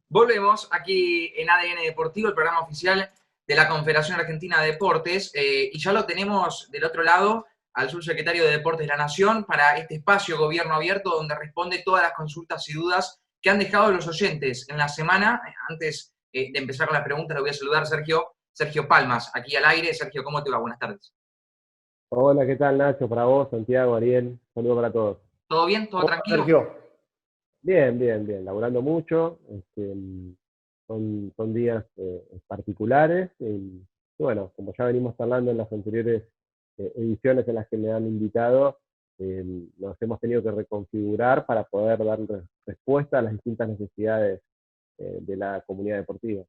Volvemos aquí en ADN Deportivo, el programa oficial de la Confederación Argentina de Deportes, y ya lo tenemos del otro lado al subsecretario de Deportes de la Nación para este espacio Gobierno Abierto, donde responde todas las consultas y dudas que han dejado los oyentes en la semana. Antes de empezar con las preguntas, le voy a saludar a Sergio Palmas, aquí al aire. Sergio, ¿cómo te va? Buenas tardes. Hola, ¿qué tal, Nacho? Para vos, Santiago, Ariel, saludo para todos. ¿Todo bien? ¿Todo ¿Cómo va, tranquilo? Sergio? Bien, bien, bien, laburando mucho, son días particulares, y bueno, como ya venimos hablando en las anteriores ediciones en las que me han invitado, eh, nos hemos tenido que reconfigurar para poder dar respuesta a las distintas necesidades de la comunidad deportiva.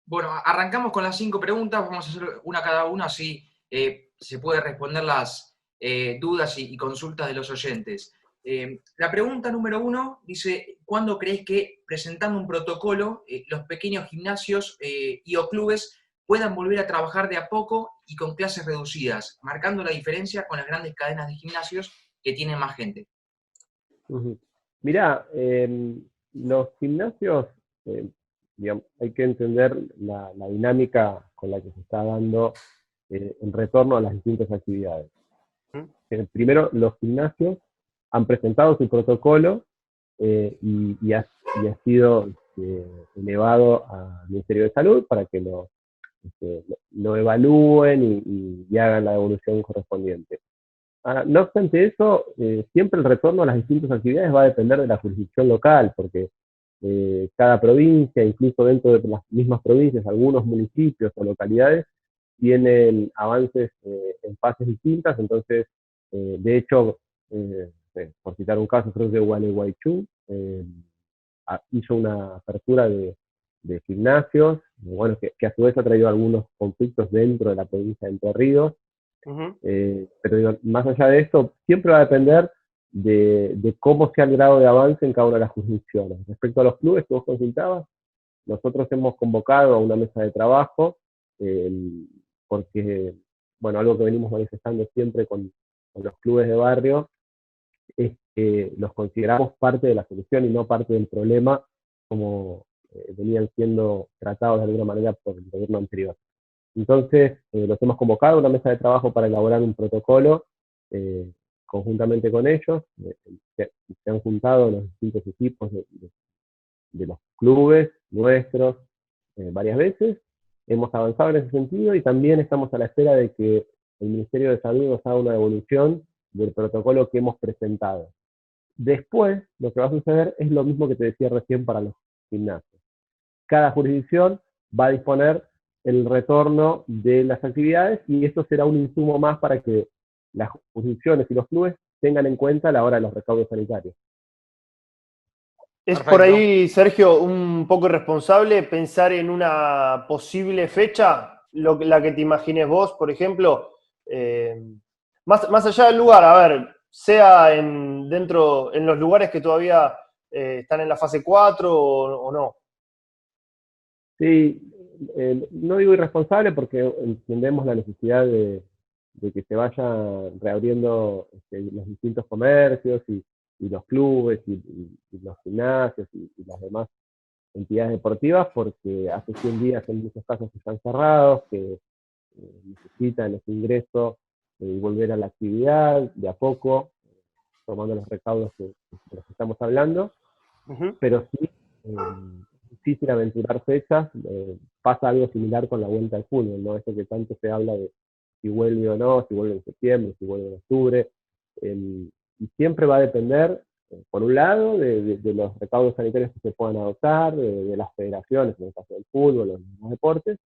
Bueno, arrancamos con las 5 preguntas, vamos a hacer una cada una, así se puede responder las dudas y consultas de los oyentes. La pregunta número 1 dice, ¿cuándo crees que presentando un protocolo los pequeños gimnasios y o clubes puedan volver a trabajar de a poco y con clases reducidas, marcando la diferencia con las grandes cadenas de gimnasios que tienen más gente? Ujú. Mirá, los gimnasios, eh, digamos, hay que entender la dinámica con la que se está dando en retorno a las distintas actividades. ¿Mm? Primero, los gimnasios han presentado su protocolo y ha sido elevado al Ministerio de Salud para que lo evalúen y hagan la evolución correspondiente. No obstante eso, siempre el retorno a las distintas actividades va a depender de la jurisdicción local, porque cada provincia, incluso dentro de las mismas provincias, algunos municipios o localidades tienen avances en fases distintas. Entonces, de hecho, por citar un caso, creo que Gualeguaychú hizo una apertura de gimnasios, bueno, que a su vez ha traído algunos conflictos dentro de la provincia de Entre Ríos. Ujú. Pero digo, más allá de esto, siempre va a depender de cómo sea el grado de avance en cada una de las jurisdicciones. Respecto a los clubes que vos consultabas, nosotros hemos convocado a una mesa de trabajo, eh, porque, bueno, algo que venimos manifestando siempre con los clubes de barrio es que los consideramos parte de la solución y no parte del problema, como venían siendo tratados de alguna manera por el gobierno anterior. Entonces, los hemos convocado a una mesa de trabajo para elaborar un protocolo eh, conjuntamente con ellos. Se han juntado los distintos equipos de los clubes nuestros varias veces. Hemos avanzado en ese sentido y también estamos a la espera de que el Ministerio de Salud nos haga una evolución del protocolo que hemos presentado. Después, lo que va a suceder es lo mismo que te decía recién para los gimnasios. Cada jurisdicción va a disponer el retorno de las actividades y esto será un insumo más para que las jurisdicciones y los clubes tengan en cuenta a la hora de los recaudos sanitarios. ¿Es por Perfecto. ahí, Sergio, un poco irresponsable pensar en una posible fecha, la que te imagines vos, por ejemplo? Eh, más allá del lugar, a ver, sea en los lugares que todavía están en la fase 4 o no. Sí, no digo irresponsable porque entendemos la necesidad de que se vayan reabriendo los distintos comercios y los clubes y los gimnasios y las demás entidades deportivas, porque hace 100 días en muchos casos están cerrados, que necesitan ese ingreso y volver a la actividad de a poco, tomando los recaudos de los que estamos hablando, Ujú. pero sí, eh, sí sin aventurar fechas, pasa algo similar con la vuelta al fútbol, ¿no? Eso que tanto se habla de si vuelve o no, si vuelve en septiembre, si vuelve en octubre, y siempre va a depender, por un lado, de los recaudos sanitarios que se puedan adoptar, de las federaciones, en el caso del fútbol, los deportes,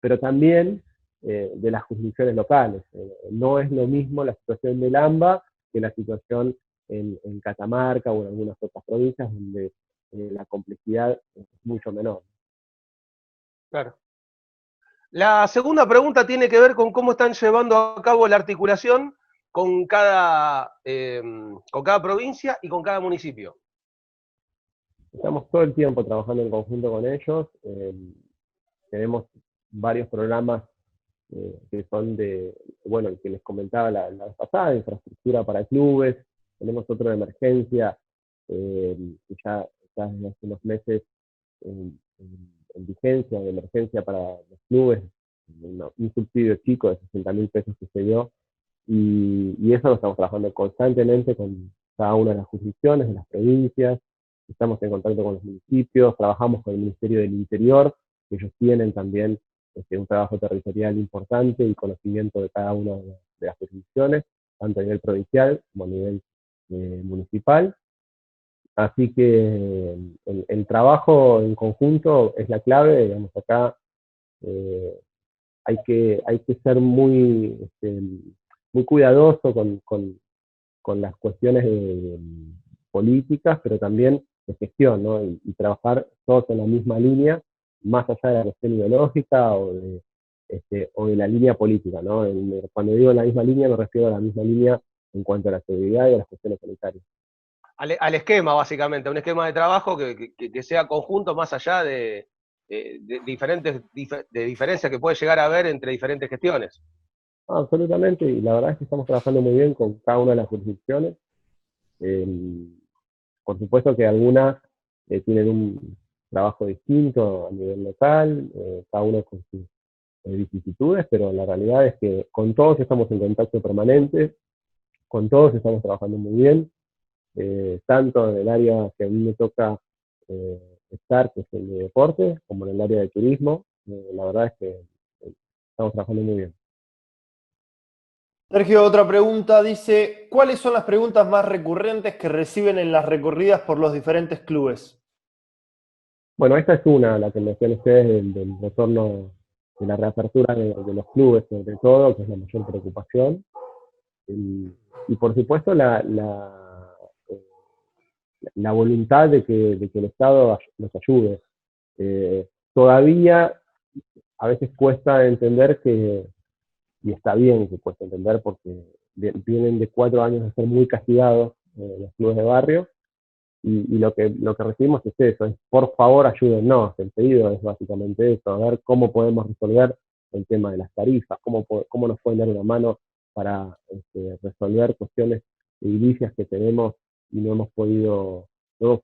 pero también de las jurisdicciones locales. No es lo mismo la situación del AMBA que la situación en Catamarca o en algunas otras provincias donde la complejidad es mucho menor. Claro. La segunda pregunta tiene que ver con cómo están llevando a cabo la articulación con cada provincia y con cada municipio. Estamos todo el tiempo trabajando en conjunto con ellos. Tenemos varios programas que son bueno, el que les comentaba la vez pasada, infraestructura para clubes. Tenemos otro de emergencia que ya desde hace unos meses en vigencia, de emergencia para los clubes, un subsidio chico de 60.000 pesos que se dio, y eso lo estamos trabajando constantemente con cada una de las jurisdicciones, de las provincias, estamos en contacto con los municipios, trabajamos con el Ministerio del Interior, que ellos tienen también un trabajo territorial importante y conocimiento de cada una de las jurisdicciones, tanto a nivel provincial como a nivel municipal. Así que el trabajo en conjunto es la clave, digamos, acá hay que ser muy, muy cuidadoso con las cuestiones políticas, pero también de gestión, ¿no? Y trabajar todos en la misma línea, más allá de la cuestión ideológica o de la línea política, ¿no? Cuando digo en la misma línea, me refiero a la misma línea en cuanto a la seguridad y a las cuestiones sanitarias. Al esquema, básicamente, un esquema de trabajo que sea conjunto más allá de diferencias que puede llegar a haber entre diferentes gestiones. Absolutamente, y la verdad es que estamos trabajando muy bien con cada una de las jurisdicciones. Por supuesto que algunas tienen un trabajo distinto a nivel local, cada uno con sus vicisitudes, pero la realidad es que con todos estamos en contacto permanente, con todos estamos trabajando muy bien, tanto en el área que a mí me toca estar, que es el de deporte, como en el área de turismo. La verdad es que estamos trabajando muy bien. Sergio, otra pregunta dice, ¿cuáles son las preguntas más recurrentes que reciben en las recorridas por los diferentes clubes? Bueno, esta es una, la que mencioné ustedes, del retorno, de la reapertura de los clubes, sobre todo, que es la mayor preocupación. Y por supuesto la voluntad de que el Estado nos ayude. Todavía a veces cuesta entender y está bien que cuesta entender, porque vienen de 4 años de ser muy castigados los clubes de barrio, y lo que recibimos es eso, es por favor ayúdennos, el pedido es básicamente eso, a ver cómo podemos resolver el tema de las tarifas, cómo nos pueden dar una mano para resolver cuestiones edilicias que tenemos y no hemos podido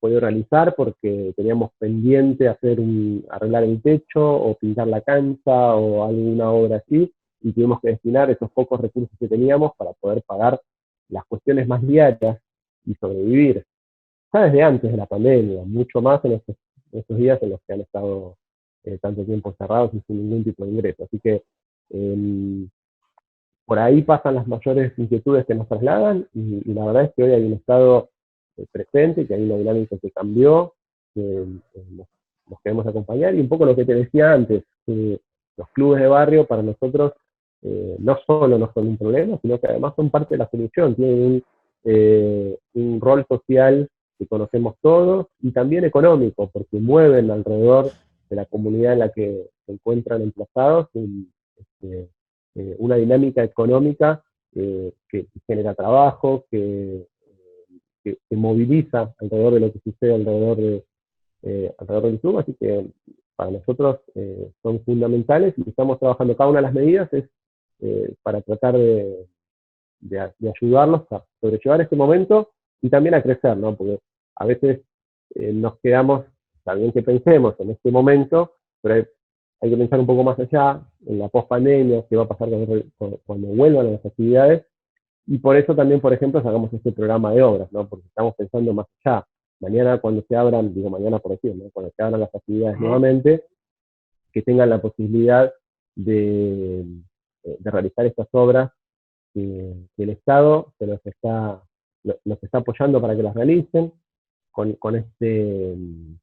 realizar porque teníamos pendiente arreglar el techo o pintar la cancha o alguna obra así, y tuvimos que destinar esos pocos recursos que teníamos para poder pagar las cuestiones más diarias y sobrevivir. Ya desde antes de la pandemia, mucho más en estos días en los que han estado tanto tiempo cerrados y sin ningún tipo de ingreso. Así que por ahí pasan las mayores inquietudes que nos trasladan, y la verdad es que hoy hay un Estado presente, que hay una dinámica que cambió, que nos queremos acompañar, y un poco lo que te decía antes, los clubes de barrio para nosotros no solo no son un problema, sino que además son parte de la solución, tienen un rol social que conocemos todos, y también económico, porque mueven alrededor de la comunidad en la que se encuentran emplazados una dinámica económica que genera trabajo, que moviliza alrededor de lo que sucede alrededor del club, así que para nosotros son fundamentales, y estamos trabajando cada una de las medidas para tratar de ayudarlos a sobrellevar este momento y también a crecer, ¿no? Porque a veces nos quedamos, está bien que pensemos en este momento, pero hay que pensar un poco más allá, en la post-pandemia, qué va a pasar cuando vuelvan a las actividades, y por eso también, por ejemplo, sacamos este programa de obras, ¿no? Porque estamos pensando más allá. Mañana cuando se abran, digo mañana por decir, ¿no? Cuando se abran las actividades nuevamente, que tengan la posibilidad de realizar estas obras que el Estado los está apoyando para que las realicen, con este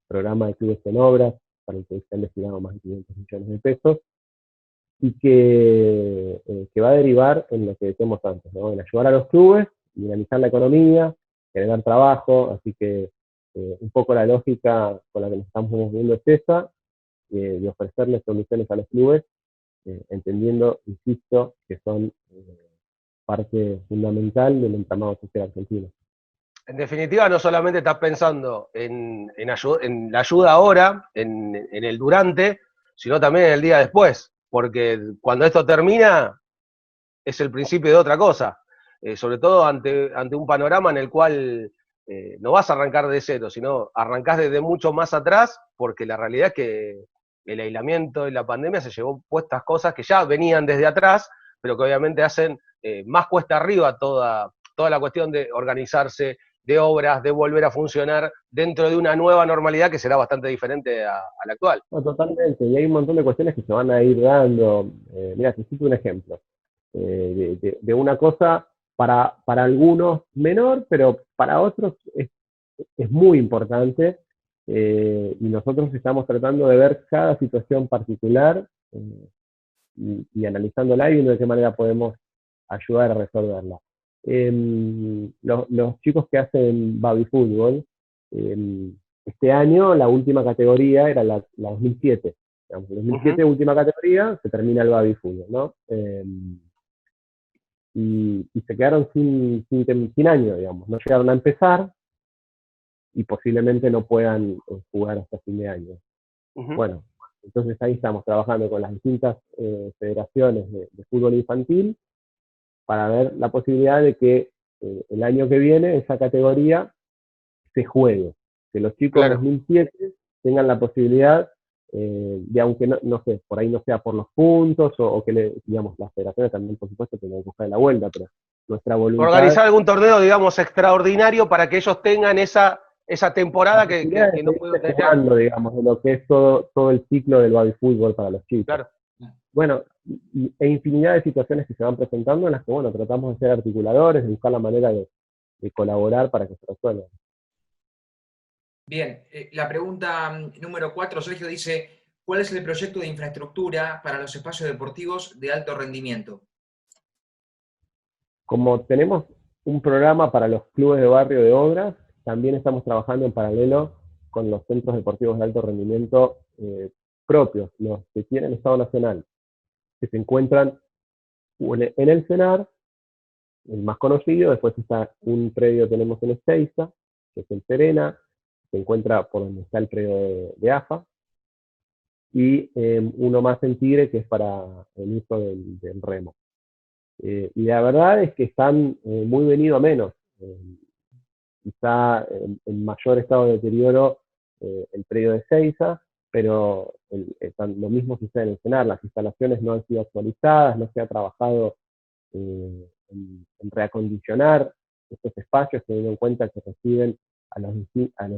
programa de clubes en obras, para el que se han destinado más de 500 millones de pesos, y que va a derivar en lo que decíamos antes, ¿no? En ayudar a los clubes, dinamizar la economía, generar trabajo, así que un poco la lógica con la que nos estamos moviendo es esa, de ofrecerles soluciones a los clubes, entendiendo, insisto, que son parte fundamental del entramado social argentino. En definitiva, no solamente estás pensando en la ayuda ahora, en el durante, sino también en el día después, porque cuando esto termina es el principio de otra cosa, sobre todo ante un panorama en el cual no vas a arrancar de cero, sino arrancás desde mucho más atrás, porque la realidad es que el aislamiento y la pandemia se llevó puestas cosas que ya venían desde atrás, pero que obviamente hacen más cuesta arriba toda la cuestión de organizarse, de obras, de volver a funcionar dentro de una nueva normalidad que será bastante diferente a la actual. No, totalmente, y hay un montón de cuestiones que se van a ir dando. Mira, te cito un ejemplo de una cosa para algunos menor, pero para otros es muy importante, y nosotros estamos tratando de ver cada situación particular, y analizándola y viendo de qué manera podemos ayudar a resolverla. Los chicos que hacen baby fútbol, este año la última categoría era la 2007. Digamos, 2007, última categoría, se termina el baby fútbol, ¿no? Y se quedaron sin año, digamos, no llegaron a empezar y posiblemente no puedan jugar hasta fin de año. Bueno, entonces ahí estamos trabajando con las distintas federaciones de fútbol infantil para ver la posibilidad de que el año que viene esa categoría se juegue, que los chicos de 2007 tengan la posibilidad de, aunque no sé, por ahí no sea por los puntos, o que digamos, las federaciones también, por supuesto, tengan que buscar la vuelta, pero nuestra voluntad... Organizar algún torneo, digamos, extraordinario para que ellos tengan esa temporada que no pueden tener. Jugando, digamos, de lo que es todo el ciclo del baby fútbol para los chicos. Claro. Bueno, e infinidad de situaciones que se van presentando en las que, bueno, tratamos de ser articuladores, de buscar la manera de colaborar para que se resuelvan. Bien, la pregunta número 4, Sergio dice, ¿cuál es el proyecto de infraestructura para los espacios deportivos de alto rendimiento? Como tenemos un programa para los clubes de barrio de obras, también estamos trabajando en paralelo con los centros deportivos de alto rendimiento propios, los que tiene el Estado Nacional, que se encuentran en el CENAR, el más conocido. Después está un predio que tenemos en Ezeiza, que es el Serena, se encuentra por donde está el predio de AFA, y uno más en Tigre, que es para el uso del remo. Y la verdad es que están muy venido a menos. Quizá en mayor estado de deterioro el predio de Ezeiza, pero lo mismo sucede en el CENAR. Las instalaciones no han sido actualizadas, no se ha trabajado en reacondicionar estos espacios, teniendo en cuenta que reciben a los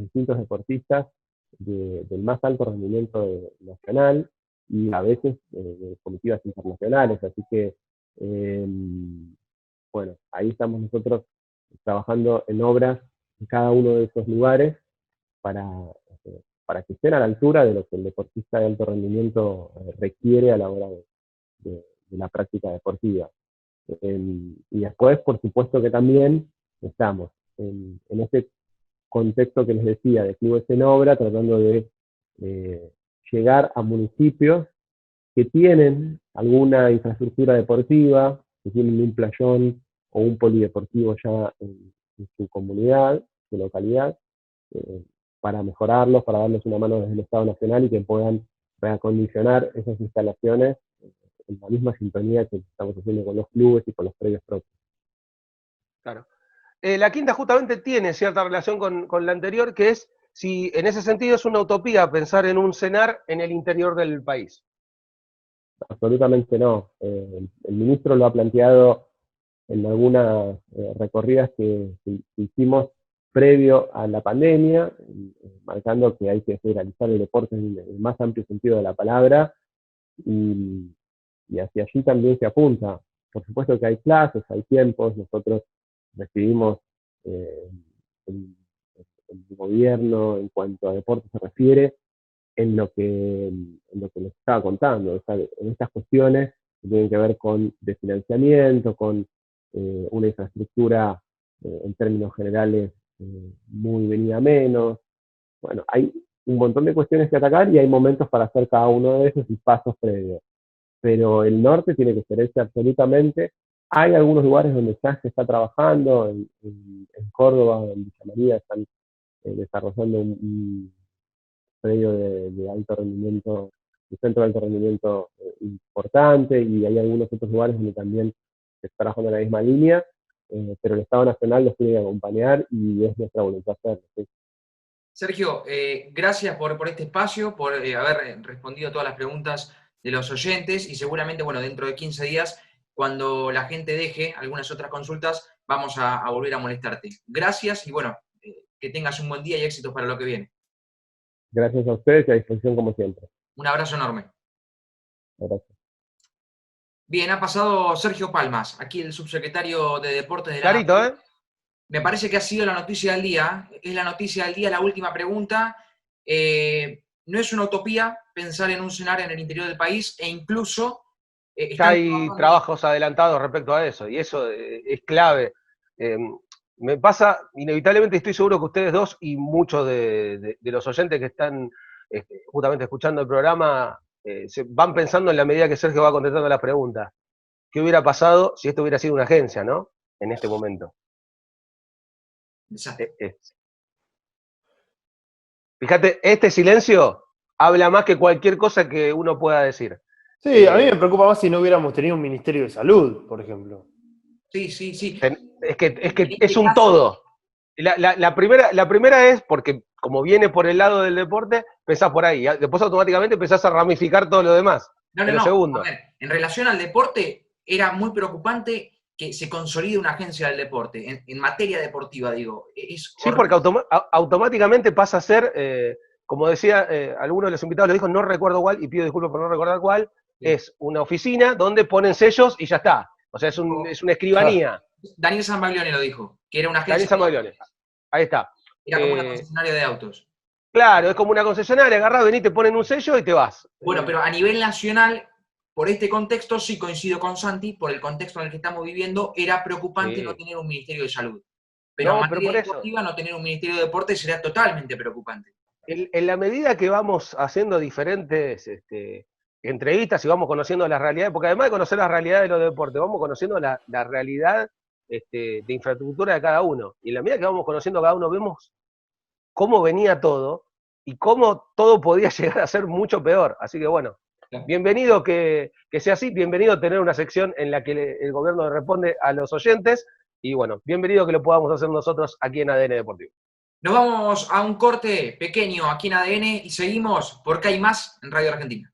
distintos deportistas del más alto rendimiento nacional, y a veces de comitivas internacionales. Así que, bueno, ahí estamos nosotros trabajando en obras en cada uno de esos lugares para que estén a la altura de lo que el deportista de alto rendimiento requiere a la hora de la práctica deportiva. Y después, por supuesto que también estamos en este contexto que les decía, de clubes en obra, tratando de llegar a municipios que tienen alguna infraestructura deportiva, que tienen un playón o un polideportivo ya en su comunidad, su localidad, para mejorarlos, para darles una mano desde el Estado Nacional y que puedan reacondicionar esas instalaciones en la misma sintonía que estamos haciendo con los clubes y con los predios propios. Claro. La quinta justamente tiene cierta relación con la anterior, que es si en ese sentido es una utopía pensar en un CENAR en el interior del país. Absolutamente no. El ministro lo ha planteado en algunas recorridas que hicimos previo a la pandemia, marcando que hay que federalizar el deporte en el más amplio sentido de la palabra, y hacia allí también se apunta. Por supuesto que hay plazos, hay tiempos. Nosotros recibimos el gobierno en cuanto a deporte se refiere en lo que les estaba contando, o sea, en estas cuestiones que tienen que ver con de financiamiento, con una infraestructura en términos generales muy venida menos. Bueno, hay un montón de cuestiones que atacar y hay momentos para hacer cada uno de esos y pasos previos. Pero el norte tiene que servirse absolutamente. Hay algunos lugares donde ya se está trabajando, en Córdoba, en Villa María, están desarrollando un predio de alto rendimiento, un centro de alto rendimiento importante, y hay algunos otros lugares donde también se está trabajando en la misma línea. pero el Estado Nacional los tiene que acompañar y es nuestra voluntad hacerlo. ¿Sí? Sergio, gracias por este espacio, por haber respondido todas las preguntas de los oyentes y seguramente, bueno, dentro de 15 días, cuando la gente deje algunas otras consultas, vamos a volver a molestarte. Gracias y bueno, que tengas un buen día y éxitos para lo que viene. Gracias a ustedes y a disposición como siempre. Un abrazo enorme. Gracias. Bien, ha pasado Sergio Palmas, aquí el subsecretario de Deportes de la Clarito, Nación. Me parece que ha sido la noticia del día. Es la noticia del día, la última pregunta. No es una utopía pensar en un cenar en el interior del país e incluso... Ya hay trabajos adelantados respecto a eso, y eso es clave. Me pasa, inevitablemente estoy seguro que ustedes dos y muchos de los oyentes que están justamente escuchando el programa se van pensando en la medida que Sergio va contestando las preguntas. ¿Qué hubiera pasado si esto hubiera sido una agencia, no? En este momento. Exacto. Fíjate, este silencio habla más que cualquier cosa que uno pueda decir. Sí, a mí me preocupa más si no hubiéramos tenido un Ministerio de Salud, por ejemplo. Sí, sí, sí. Es que es un todo. La primera es porque, como viene por el lado del deporte, pensás por ahí. Después automáticamente empezás a ramificar todo lo demás. No. Segundo. A ver, en relación al deporte, era muy preocupante que se consolide una agencia del deporte, en materia deportiva, digo. Sí, porque automáticamente pasa a ser, como decía alguno de los invitados, lo dijo, no recuerdo cuál, y pido disculpas por no recordar cuál, sí. Es una oficina donde ponen sellos y ya está. O sea, es una escribanía. Daniel Zambaglione lo dijo, que era una agencia. Daniel Zambaglione. Ahí está. Era como una concesionaria de autos. Claro, es como una concesionaria, agarrás, venís, te ponen un sello y te vas. Bueno, pero a nivel nacional, por este contexto, sí coincido con Santi, por el contexto en el que estamos viviendo, era preocupante no tener un Ministerio de Salud. Pero en materia deportiva, no tener un Ministerio de Deporte sería totalmente preocupante. En la medida que vamos haciendo diferentes entrevistas y vamos conociendo las realidades, porque además de conocer las realidades de los deportes, vamos conociendo la realidad de infraestructura de cada uno. Y en la medida que vamos conociendo a cada uno, vemos cómo venía todo y cómo todo podía llegar a ser mucho peor. Así que bueno, bienvenido que sea así, bienvenido tener una sección en la que el gobierno responde a los oyentes, y bueno, bienvenido que lo podamos hacer nosotros aquí en ADN Deportivo. Nos vamos a un corte pequeño aquí en ADN y seguimos porque hay más en Radio Argentina.